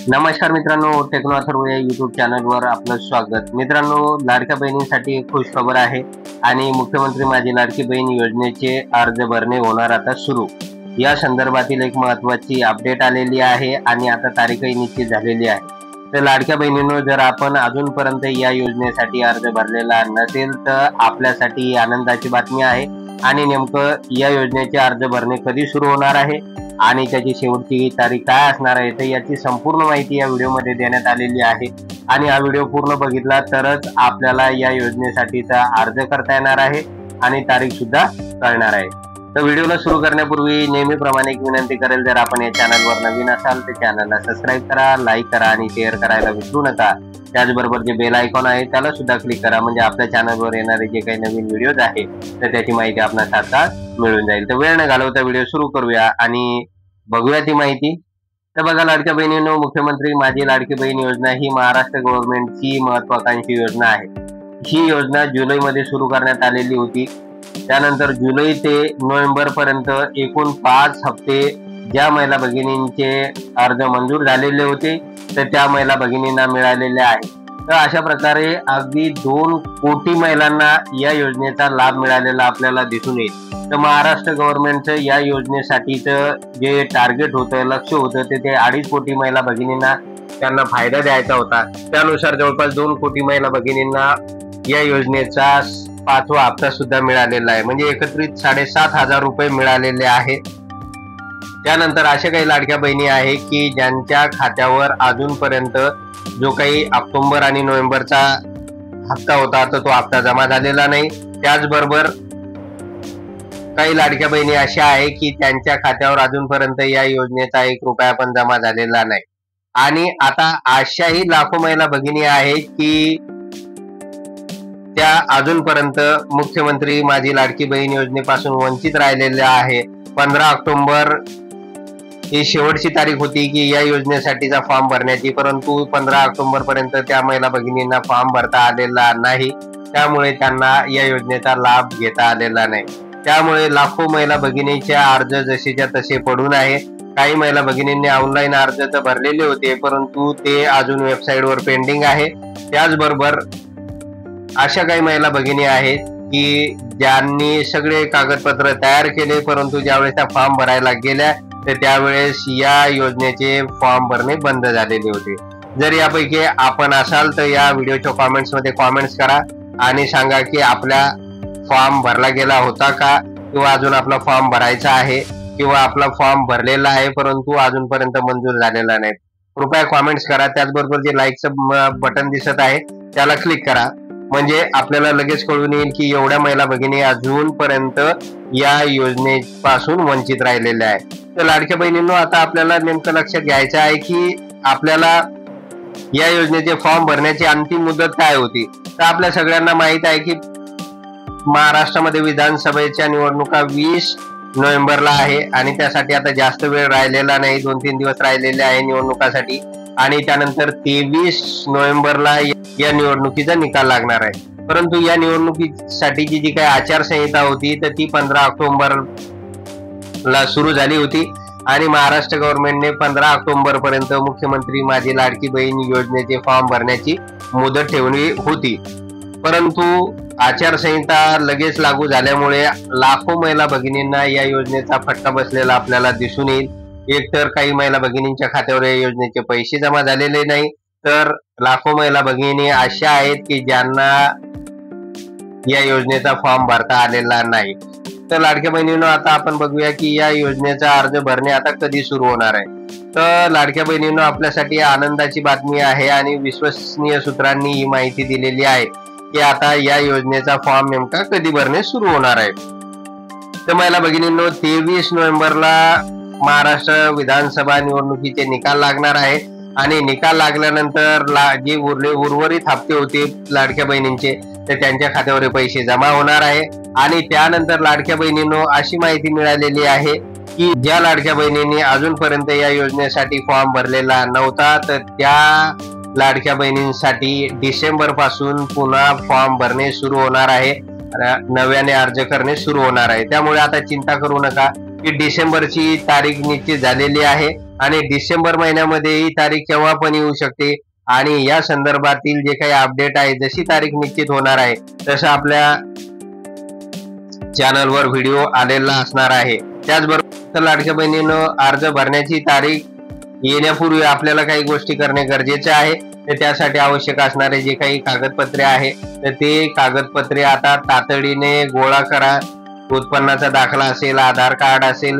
नमस्कार मित्रांनो, टेक्नो अथर्व या यूट्यूब चॅनलवर आपलं स्वागत। मित्रांनो, लाडक्या बहिणींसाठी खुश खबर आहे आणि मुख्यमंत्री माझी लाडकी बहीण योजनेचे अर्ज भरणे होणार आता सुरू। या संदर्भातील एक महत्त्वाची अपडेट आलेली आहे आणि आता तारीखही निश्चित झालेली आहे। तर लाडक्या बहिणींनो, जर आपण अजूनपर्यंत या योजनेसाठी अर्ज भरलेला नसेल तर आपल्यासाठी आनंदाची बातमी आहे आणि नेमकं या योजनेचे अर्ज भरणे कधी सुरू होणार आहे आणि त्याची शेवटची तारीख काय असणार आहे, तर याची संपूर्ण माहिती या व्हिडिओमध्ये देण्यात आलेली आहे आणि हा व्हिडिओ पूर्ण बघितला तरच आपल्याला या योजनेसाठीचा अर्ज करता येणार आहे आणि तारीख सुद्धा कळणार आहे। तर व्हिडिओला सुरू करण्यापूर्वी नेहमीप्रमाणे एक विनंती करेल, जर आपण या चॅनलवर नवीन असाल तर चॅनलला सबस्क्राईब करा, लाईक करा आणि शेअर करायला विसरू नका। त्याचबरोबर जे बेल आयकॉन आहे त्याला सुद्धा क्लिक करा, म्हणजे आपल्या चॅनलवर येणारे जे काही नवीन व्हिडिओज आहे तर त्याची माहिती आपल्याला तात्काळ मिळून जाईल। तर वेळ न घालवता व्हिडिओ सुरू करूया आणि बघूया ती माहिती। तर बघा लाडक्या बहिणींनो, मुख्यमंत्री माझी लाडकी बहीण योजना ही महाराष्ट्र गव्हर्नमेंटची महत्वाकांक्षी योजना आहे। ही योजना जुलैमध्ये सुरू करण्यात आलेली होती। त्यानंतर जुलै ते नोव्हेंबर पर्यंत एकूण 5 हप्ते ज्या महिला भगिनींचे अर्ज मंजूर झालेले होते तर त्या महिला भगिनींना मिळालेले आहे। तर अशा प्रकारे अगदी 2 कोटी महिलांना या योजनेचा लाभ मिळालेला आपल्याला दिसून येईल। तर महाराष्ट्र गव्हर्नमेंटचं या योजनेसाठीचं जे टार्गेट होतं, लक्ष्य होतं ते 2.5 कोटी महिला भगिनींना त्यांना फायदा द्यायचा होता। त्यानुसार जवळपास 2 कोटी महिला भगिनींना या योजनेचा 5वा हप्ता सुद्धा मिळालेला आहे, म्हणजे एकत्रित 7,500 रुपये मिळालेले आहे। त्यानंतर अशा काही लाडक्या बहिणी आहे की ज्यांच्या खात्यावर अजूनपर्यंत जो काही ऑक्टोबर आणि नोव्हेंबरचा हप्ता होता तर तो हप्ता जमा झालेला नाही। त्याचबरोबर काही लाडक्या बहिणी अशा आहे की त्यांच्या खात्यावर अजूनपर्यंत या योजनेचा 1 रुपया पण जमा झालेला नाही आणि आता अशाही लाखो महिला भगिनी आहेत की त्या अजूनपर्यंत मुख्यमंत्री माझी लाडकी बहीण योजनेपासून वंचित राहिलेल्या आहे। 15 ऑक्टोबर ही शेवटची तारीख होती की या योजनेसाठीचा फॉर्म भरण्याची, परंतु 15 ऑक्टोबर पर्यंत त्या महिला भगिनींना फॉर्म भरता आलेला नाही, त्यामुळे त्यांना या योजनेचा लाभ घेता आलेला नाही। त्यामुळे लाखो महिला भगिनींचे अर्ज जसेच्या तसे पडून आहे। काही महिला भगिनींनी ऑनलाईन अर्ज तर भरलेले होते परंतु ते अजून वेबसाईटवर पेंडिंग आहे। त्याचबरोबर अशा काही महिला भगिनी आहेत की ज्यांनी सगळे कागदपत्र तयार केले परंतु ज्यावेळेस त्या फॉर्म भरायला गेल्या तर त्यावेळेस या योजनेचे फॉर्म भरणे बंद झालेले होते। जर यापैकी आपण असाल तर या व्हिडिओच्या कॉमेंट्स मध्ये कॉमेंट्स करा आणि सांगा की आपला फॉर्म भरला गेला होता का, किंवा अजून आपला फॉर्म भरायचा आहे किंवा आपला फॉर्म भरलेला आहे परंतु अजूनपर्यंत मंजूर झालेला नाही। कृपया कॉमेंट्स करा। त्याचबरोबर जे लाईकचं बटन दिसत आहे त्याला क्लिक करा, म्हणजे आपल्याला लगेच कळून येईल की एवढ्या महिला भगिनी अजूनपर्यंत या योजनेपासून वंचित राहिलेल्या आहे। तर लाडक्या बहिणींनो, आता आपल्याला नेमकं लक्षात घ्यायचं आहे की आपल्याला या योजनेचे फॉर्म भरण्याची अंतिम मुदत काय होती। तर आपल्या सगळ्यांना माहित आहे की महाराष्ट्रामध्ये विधानसभेच्या निवडणुका 20 नोव्हेंबरला आहे आणि त्यासाठी आता जास्त वेळ राहिलेला नाही, 2-3 दिवस राहिलेले आहे निवडणुकासाठी आणि त्यानंतर 23 नोव्हेंबरला या निवडणुकीचा निकाल लागणार आहे। परंतु या निवडणुकीसाठीची जी काही आचारसंहिता होती तर ती 15 ऑक्टोबरला सुरू झाली होती आणि महाराष्ट्र गव्हर्नमेंटने 15 ऑक्टोबर पर्यंत मुख्यमंत्री माझी लाडकी बहीण योजनेचे फॉर्म भरण्याची मुदत ठेवली होती। परंतु आचारसंहिता लगेच लागू झाल्यामुळे लाखो महिला भगिनींना या योजनेचा फटका बसलेला आपल्याला दिसून येईल। एकतर काही महिला भगिनींच्या खात्यावर या योजनेचे पैसे जमा झालेले नाही, तर लाखो महिला भगिनी अशा आहेत की ज्यांना या योजनेचा फॉर्म भरता आलेला नाही। तर लाडक्या बहिणींनो, आता आपण बघूया की या योजनेचा अर्ज भरणे आता कधी सुरू होणार आहे। तर लाडक्या बहिणींनो, आपल्यासाठी आनंदाची बातमी आहे आणि विश्वसनीय सूत्रांनी ही माहिती दिलेली आहे की आता या योजनेचा फॉर्म नेमका कधी भरणे सुरू होणार आहे। तर महिला भगिनींनो, 23 नोव्हेंबरला महाराष्ट्र विधानसभा निवडणुकीचे निकाल लागणार आहे आणि निकाल लागल्यानंतर जे उर्वरित हप्ते होते लाडक्या बहिणींचे तर त्यांच्या खात्यावर पैसे जमा होणार आहे आणि त्यानंतर लाडक्या बहिणींनो, अशी माहिती मिळालेली आहे की ज्या लाडक्या बहिणींनी अजूनपर्यंत या योजनेसाठी फॉर्म भरलेला नव्हता तर त्या लाडक्या बहिणींसाठी डिसेंबर पासून पुन्हा फॉर्म भरणे सुरू होणार आहे, नव्याने अर्ज करणे सुरू होणार आहे। त्यामुळे आता चिंता करू नका की डिसेंबरची तारीख निश्चित झालेली आहे आणि डिसेंबर महिन्यामध्ये ही तारीख केव्हा पण येऊ शकते आणि या संदर्भातील जे काही अपडेट आहे, जशी तारीख निश्चित होणार आहे तसं आपल्या चॅनलवर व्हिडिओ आलेला असणार आहे। त्याचबरोबर लाडक्या बहिणीनं अर्ज भरण्याची तारीख येण्यापूर्वी आपल्याला काही गोष्टी करणे गरजेचे आहे। तर त्यासाठी आवश्यक असणारे जे काही कागदपत्रे आहे तर ते कागदपत्रे आता तातडीने गोळा करा। उत्पन्नाचा दाखला असेल, आधार कार्ड असेल,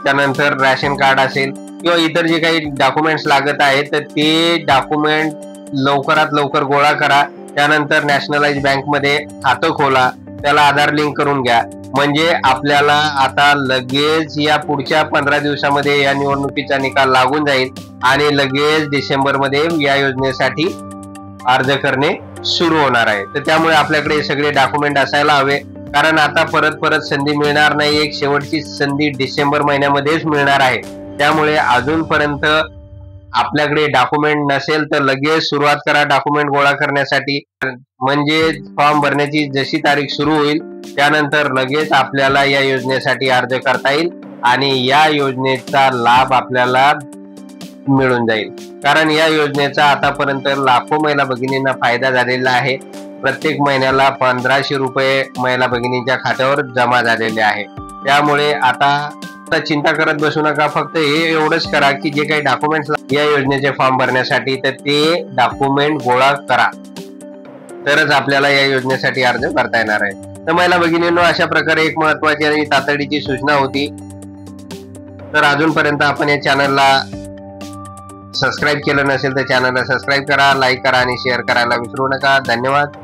त्यानंतर रेशन कार्ड असेल किंवा इतर जे काही डॉक्युमेंट्स लागत आहेत तर ते डॉक्युमेंट लवकरात लवकर गोळा करा। त्यानंतर नॅशनलाइज बँकमध्ये खातं खोला, त्याला आधार लिंक करून घ्या, म्हणजे आपल्याला आता लगेच या पुढच्या 15 दिवसामध्ये या निवडणुकीचा निकाल लागून जाईल आणि लगेच डिसेंबरमध्ये या योजनेसाठी अर्ज करणे सुरू होणार आहे। तर त्यामुळे आपल्याकडे सगळे डॉक्युमेंट असायला हवे, कारण आता परत संधी मिळणार नाही। एक शेवटची संधी डिसेंबर महिन्यामध्येच मिळणार आहे। त्यामुळे अजूनपर्यंत आपल्याकडे डॉक्युमेंट नसेल तर लगेच सुरुवात करा डॉक्युमेंट गोळा करण्यासाठी, म्हणजे फॉर्म भरण्याची जशी तारीख सुरू होईल त्यानंतर लगेच आपल्याला या योजनेसाठी अर्ज करता येईल आणि या योजनेचा लाभ आपल्याला मिळून जाईल। कारण या योजनेचा आतापर्यंत लाखो महिला भगिनींना फायदा झालेला आहे। प्रत्येक महिन्याला 1500 रुपये महिला भगिनींच्या खात्यावर जमा झालेले आहे। त्यामुळे आता चिंता करत बसू नका, फक्त हे एवढंच करा की जे काही डॉक्युमेंट्स या योजनेचे फॉर्म भरण्यासाठी तर ते डॉक्युमेंट गोळा करा, तरच आपल्याला या योजनेसाठी अर्ज करता येणार आहे। तर महिला भगिनींनो, अशा प्रकारे एक महत्वाची आणि तातडीची सूचना होती। तर अजूनपर्यंत आपण या चॅनलला सबस्क्राईब केलं नसेल तर चॅनलला सबस्क्राईब करा, लाईक करा आणि शेअर करायला विसरू नका। धन्यवाद।